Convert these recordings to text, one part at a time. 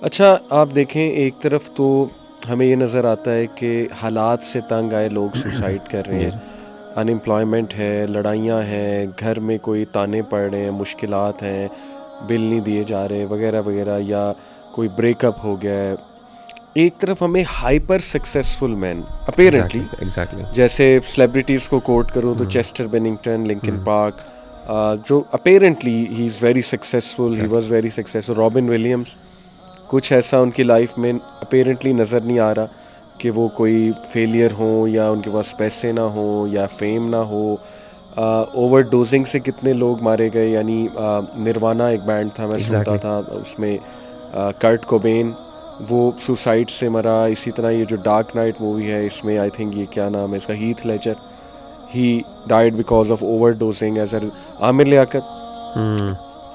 اچھا آپ دیکھیں ایک طرف تو ہمیں یہ نظر آتا ہے کہ حالات سے تنگ آئے لوگ سوسائڈ کر رہے ہیں, ان امپلائمنٹ ہے, لڑائیاں ہیں, گھر میں کوئی تانے پڑ رہے ہیں, مشکلات ہیں, بل نہیں دیے جا رہے وغیرہ وغیرہ, یا کوئی بریک اپ ہو گیا ہے. ایک طرف ہمیں ہائپر سکسیسفل مین اپیرنٹلی, جیسے سیلیبریٹیز کو کوٹ کروں تو چیسٹر بیننگٹن, لنکن پارک, جو apparently he is very successful, he was very successful. Robin Williams, کچھ ایسا ان کی لائف میں اپیرنٹلی نظر نہیں آ رہا کہ وہ کوئی فیلئر ہوں یا ان کے پاس پیسے نہ ہوں یا فیم نہ ہو. اوور ڈوزنگ سے کتنے لوگ مارے گئے, یعنی نروانا ایک بینڈ تھا, میں سنتا تھا, اس میں کرٹ کوبین وہ سوسائڈ سے مرا. اسی طرح یہ جو ڈارک نائٹ مووی ہے, اس میں آئی تھنک یہ کیا نام ہے اس کا, Heath Ledger, he died because of overdosing. As Aamir Liaquat,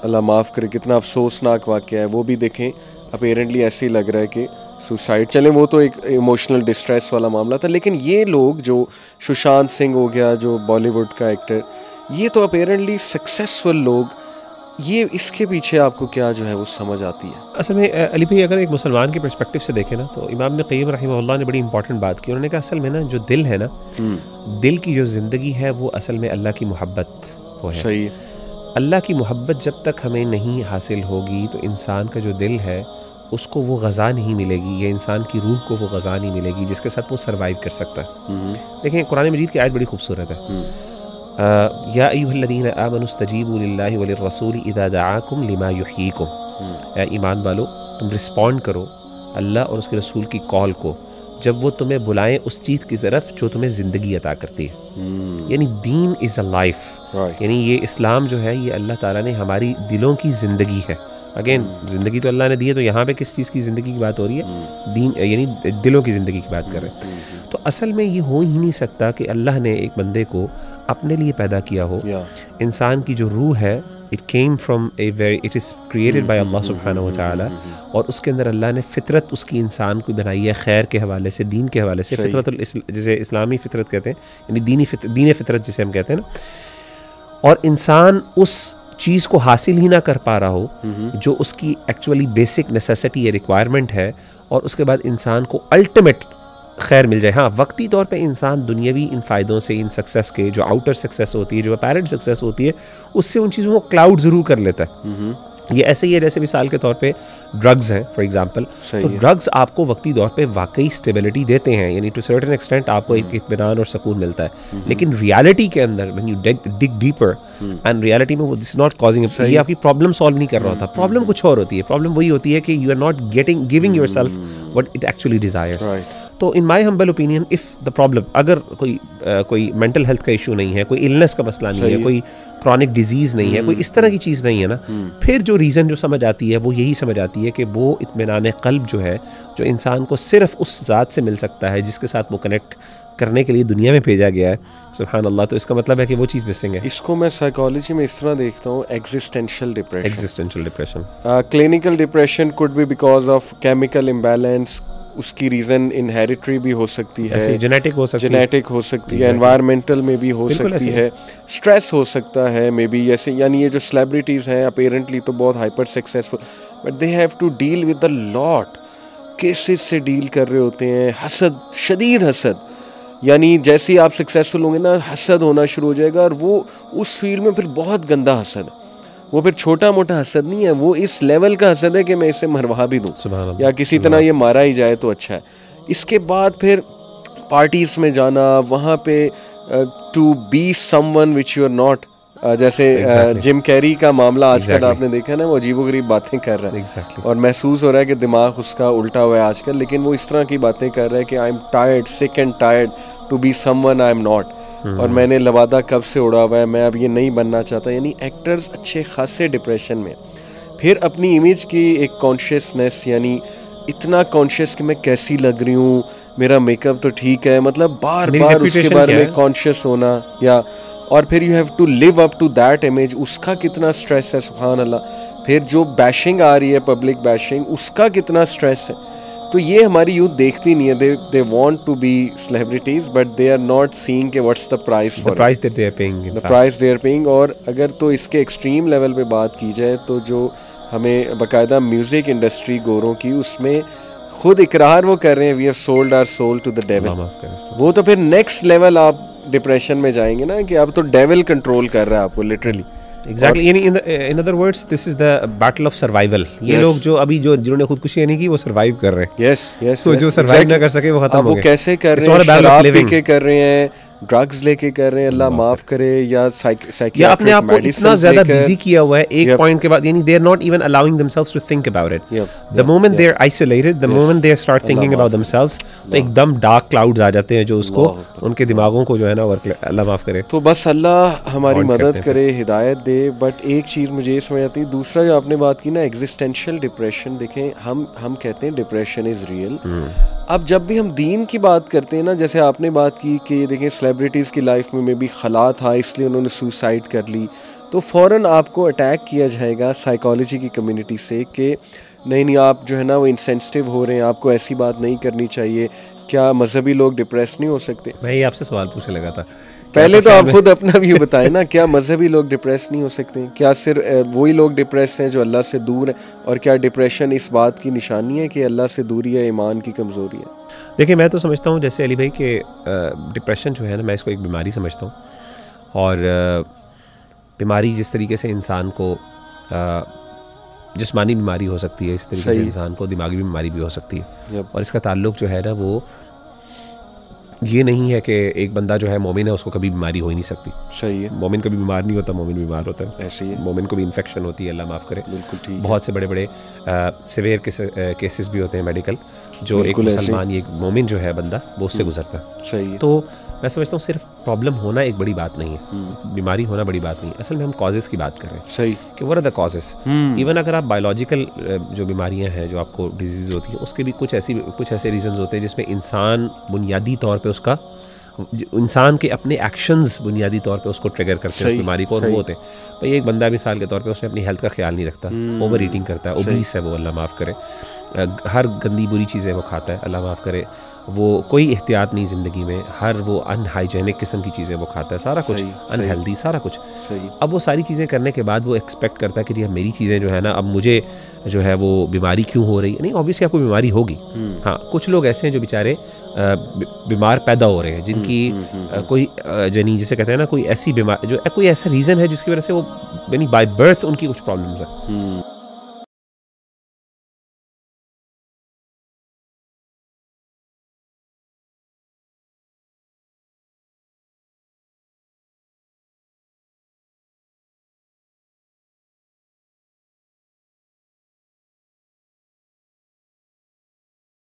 اللہ معاف کرے, کتنا افسوسناک واقعہ ہے وہ بھی دیکھیں. اپیرنٹلی ایسے ہی لگ رہا ہے کہ سوسائڈ, چلیں وہ تو ایک ایموشنل ڈسٹریس والا معاملہ تھا, لیکن یہ لوگ جو سشانت سنگھ ہو گیا جو بالی ووڈ کا ایکٹر, یہ تو اپیرنٹلی سکسیسفل لوگ, یہ اس کے پیچھے آپ کو کیا جو ہے وہ سمجھ آتی ہے؟ اصل میں علی بھائی اگر ایک مسلمان کے پرسپیکٹیو سے دیکھیں نا, تو امام ابن قیم رحمہ اللہ نے بڑی امپورٹنٹ بات کی. انہوں نے کہا اصل میں نا جو دل ہے نا, دل کی جو زندگی ہے وہ اصل میں اللہ کی محبت وہ ہے. صحیح. اللہ کی محبت جب تک ہمیں نہیں حاصل ہوگی تو انسان کا جو دل ہے اس کو وہ غذا نہیں ملے گی, یا انسان کی روح کو وہ غذا نہیں ملے گی جس کے ساتھ وہ سروائیو کر سکتا ہے. دیکھیں قرآن مجید کی آیت بڑی خوبصورت ہے, یا ایھا الذین آمنوا استجیبوا للہ وللرسول اذا دعاکم لما یحییکم, اے ایمان والو تم رسپونڈ کرو اللہ اور اس کے رسول کی کال کو جب وہ تمہیں بلائیں اس چیز کی طرف جو تمہیں زندگی عطا کرتی ہے. یعنی دین از اے لائف, یعنی یہ اسلام جو ہے یہ اللہ تعالیٰ نے ہماری دلوں کی زندگی ہے. اگین زندگی تو اللہ نے دی ہے, تو یہاں پہ کس چیز کی زندگی کی بات ہو رہی ہے؟ دین, یعنی دلوں کی زندگی کی بات کر رہے ہیں. تو اصل میں یہ ہو ہی نہیں سکتا کہ اللہ نے ایک بندے کو اپنے لیے پیدا کیا ہو. انسان کی جو روح ہے it came from a very, it is created by Allah سبحانہ و تعالی, اور اس کے اندر اللہ نے فطرت اس کی انسان کو بنائی ہے خیر کے حوالے سے, دین کے حوالے سے. فطرت جسے اسلامی فطرت کہتے ہیں, یعنی دین فطرت جسے ہم کہتے ہیں نا. اور انسان اس چیز کو حاصل ہی نہ کر پا رہا ہو جو اس کی ایکچولی بیسک نیسیسٹی یا ریکوائرمنٹ ہے, اور اس کے بعد انسان کو الٹیمیٹ خیر مل جائے. ہاں وقتی طور پہ انسان دنیاوی ان فائدوں سے, ان سکسیس کے, جو آؤٹر سکسیس ہوتی ہے, جو اپیرنٹ سکسیس ہوتی ہے, اس سے ان چیزوں کو کلاؤڈ ضرور کر لیتا ہے. یہ ایسے ہی ہے جیسے مثال کے طور پہ ڈرگز ہیں فار ایگزامپل. تو ڈرگز آپ کو وقتی طور پہ واقعی اسٹیبلٹی دیتے ہیں, یعنی ٹو سرٹن ایکسٹینٹ آپ کو ایک اطمینان اور سکون ملتا ہے, لیکن ریالٹی کے اندر when you dig deeper and reality میں وہ this is not causing یہ آپ کی پرابلم سالو نہیں کر رہا ہوتا. پرابلم کچھ اور ہوتی ہے. پرابلم وہی ہوتی ہے کہ you are not giving yourself what it actually desires. تو ان مائی ہمبل اوپینین اف دا پرابلم, اگر کوئی مینٹل ہیلتھ کا ایشو نہیں ہے, کوئی النس کا مسئلہ نہیں ہے, کوئی کرونک ڈیزیز نہیں ہے, کوئی اس طرح کی چیز نہیں ہے نا, پھر جو ریزن جو سمجھ آتی ہے وہ یہی سمجھ آتی ہے کہ وہ اطمینان قلب جو ہے, جو انسان کو صرف اس ذات سے مل سکتا ہے جس کے ساتھ وہ کنیکٹ کرنے کے لیے دنیا میں بھیجا گیا ہے. سبحان اللہ. تو اس کا مطلب ہے کہ وہ چیز مسنگ ہے. اس کو میں سائیکالوجی میں اس طرح دیکھتا ہوں, existential depression. Clinical depression could be because of chemical imbalance. اس کی ریزن انہیریٹری بھی ہو سکتی ہے, جینیٹک ہو سکتی ہے, انوائرمنٹل میں بھی ہو سکتی ہے, اسٹریس ہو سکتا ہے مے بی. جیسے یعنی یہ جو سیلیبریٹیز ہیں اپیرنٹلی تو بہت hyper successful, but they have to deal with a lot cases سے ڈیل کر رہے ہوتے ہیں. حسد, شدید حسد, یعنی جیسے ہی آپ سکسیسفل ہوں گے نا حسد ہونا شروع ہو جائے گا, اور وہ اس فیلڈ میں پھر بہت گندا حسد ہے. وہ پھر چھوٹا موٹا حسد نہیں ہے, وہ اس لیول کا حسد ہے کہ میں اسے مروا بھی دوں یا کسی طرح یہ مارا ہی جائے تو اچھا ہے. اس کے بعد پھر پارٹیز میں جانا, وہاں پہ to be someone which you are not, جیسے جم کیری کا معاملہ آج کل آپ نے دیکھا نا, وہ عجیب و غریب باتیں کر رہا ہے, اور محسوس ہو رہا ہے کہ دماغ اس کا الٹا ہوا ہے آج کل, لیکن وہ اس طرح کی باتیں کر رہا ہے کہ I am tired, sick and tired to be someone I am not, اور میں نے لبادہ کب سے اڑا ہوا ہے, میں اب یہ نہیں بننا چاہتا. یعنی ایکٹرز اچھے خاصے ڈپریشن میں. پھر اپنی امیج کی ایک کانشیسنیس, یعنی اتنا کانشیس کہ میں کیسی لگ رہی ہوں, میرا میک اپ تو ٹھیک ہے, مطلب بار بار اس کے بارے میں کانشیس ہونا, یا اور پھر you have to live up to that image. اس کا کتنا اسٹریس ہے سبحان اللہ. پھر جو بیشنگ آ رہی ہے, پبلک بیشنگ, اس کا کتنا اسٹریس ہے. تو یہ ہماری یوتھ دیکھتی نہیں ہے. They want to be celebrities but they are not seeing کہ what's the price they are paying. اور اگر تو اس کے ایکسٹریم لیول پہ بات کی جائے تو جو ہمیں باقاعدہ میوزک انڈسٹری گوروں کی اس میں خود اقرار وہ کر رہے ہیں, we have sold our soul to the devil. وہ تو پھر نیکسٹ لیول آپ ڈپریشن میں جائیں گے نا کہ اب تو ڈیول کنٹرول کر رہا ہے آپ کو لٹرلی. ایگزیکٹلی, یعنی in other words this is the battle of survival. یہ لوگ جو ابھی جنہوں نے خودکشی نہیں کی وہ سروائیو کر رہے ہیں. یس تو جو سروائیو نہ کر سکے وہ ختم ہو گئے. وہ کیسے کر رہے ہیں, شراب پی کے کر رہے ہیں, ڈرگز لے کے کر رہے ہیں, اللہ معاف کرے, یا اپنے آپ کو اتنا زیادہ بزی کیا ہوا ہے ایک پوائنٹ کے بعد, یعنی they are not even allowing themselves to think about it. The moment they are isolated, the moment they start thinking about themselves, تو ایک دم ڈارک کلاؤڈز آ جاتے ہیں جو اس کو ان کے دماغوں کو جو ہے نا اللہ معاف کرے. تو بس اللہ ہماری مدد کرے, ہدایت دے. بٹ ایک چیز مجھے یہ سمجھ آتی ہے, دوسرا جو آپ نے بات کی نا ایگزسٹینشیل ڈپریشن, دیکھیں ہم کہتے ہیں ڈپریشن از ریئل. اب جب بھی ہم دین کی بات کرتے ہیں نا, جیسے آپ نے بات کی کہ دیکھیں سیلیبریٹیز کی لائف میں بھی خلا تھا اس لیے انہوں نے سوسائڈ کر لی, تو فوراً آپ کو اٹیک کیا جائے گا سائیکالوجی کی کمیونٹی سے کہ نہیں آپ جو ہے نا وہ انسینسٹیو ہو رہے ہیں, آپ کو ایسی بات نہیں کرنی چاہیے. کیا مذہبی لوگ ڈپریس نہیں ہو سکتے؟ میں یہ آپ سے سوال پوچھنے لگا تھا, پہلے تو آپ خود اپنا ویو بتائیں نا, کیا مذہبی لوگ ڈپریس نہیں ہو سکتے؟ کیا صرف وہی لوگ ڈپریس ہیں جو اللہ سے دور ہیں؟ اور کیا ڈپریشن اس بات کی نشانی ہے کہ اللہ سے دوری ہے, ایمان کی کمزوری ہے؟ دیکھیں میں تو سمجھتا ہوں جیسے علی بھائی کہ ڈپریشن جو ہے نا, میں اس کو ایک بیماری سمجھتا ہوں. اور بیماری جس طریقے سے انسان کو جسمانی بیماری ہو سکتی ہے, اس طریقے سے انسان کو دماغی بیماری بھی ہو سکتی ہے. اور اس کا تعلق جو ہے نا وہ یہ نہیں ہے کہ ایک بندہ جو ہے مومن ہے اس کو کبھی بیماری ہو ہی نہیں سکتی. صحیح ہے, مومن کبھی بیمار نہیں ہوتا, مومن بیمار ہوتا ہے. ایسے ہی مومن کو بھی انفیکشن ہوتی ہے, اللہ معاف کرے. بالکل ٹھیک. بہت سے بڑے بڑے سیویئر کیسز بھی ہوتے ہیں میڈیکل, جو ایک مسلمان ایک مومن جو ہے بندہ وہ اس سے گزرتا ہے. صحیح. تو میں سمجھتا ہوں صرف پرابلم ہونا ایک بڑی بات نہیں ہے, بیماری ہونا بڑی بات نہیں ہے. اصل میں ہم کازز کی بات کر رہے ہیں. صحیح. کہ what are the causes. Even اگر آپ بایولوجیکل جو بیماریاں ہیں جو آپ کو ڈیزیز ہوتی ہیں, اس کے بھی کچھ ایسے ریزنز ہوتے ہیں جس میں انسان بنیادی طور پہ اس کا انسان کے اپنے ایکشنز بنیادی طور پہ اس کو ٹریگر کرتے ہیں اس بیماری کو. اور وہ ہوتے ہیں بھائی ایک بندہ مثال کے طور پہ اس نے اپنی ہیلتھ کا خیال نہیں رکھتا, اوور ایٹنگ کرتا ہے, اوبیس ہے وہ, اللہ معاف کرے, ہر گندی بری چیزیں وہ کھاتا ہے, اللہ معاف کرے, وہ کوئی احتیاط نہیں زندگی میں, ہر وہ ان ہائیجینک قسم کی چیزیں وہ کھاتا ہے, سارا کچھ ان ہیلدی, سارا کچھ. اب وہ ساری چیزیں کرنے کے بعد وہ ایکسپیکٹ کرتا ہے کہ یہ میری چیزیں جو ہے نا اب مجھے جو ہے وہ بیماری کیوں ہو رہی ہے. نہیں, اوبیسلی آپ کو بیماری ہوگی. ہاں, کچھ لوگ ایسے ہیں جو بیچارے بیمار پیدا ہو رہے ہیں جن کی کوئی یعنی جسے کہتے ہیں نا کوئی ایسی بیماری جو کوئی ایسا ریزن ہے جس کی وجہ سے وہ یعنی بائی برتھ ان کی کچھ پرابلمز ہیں.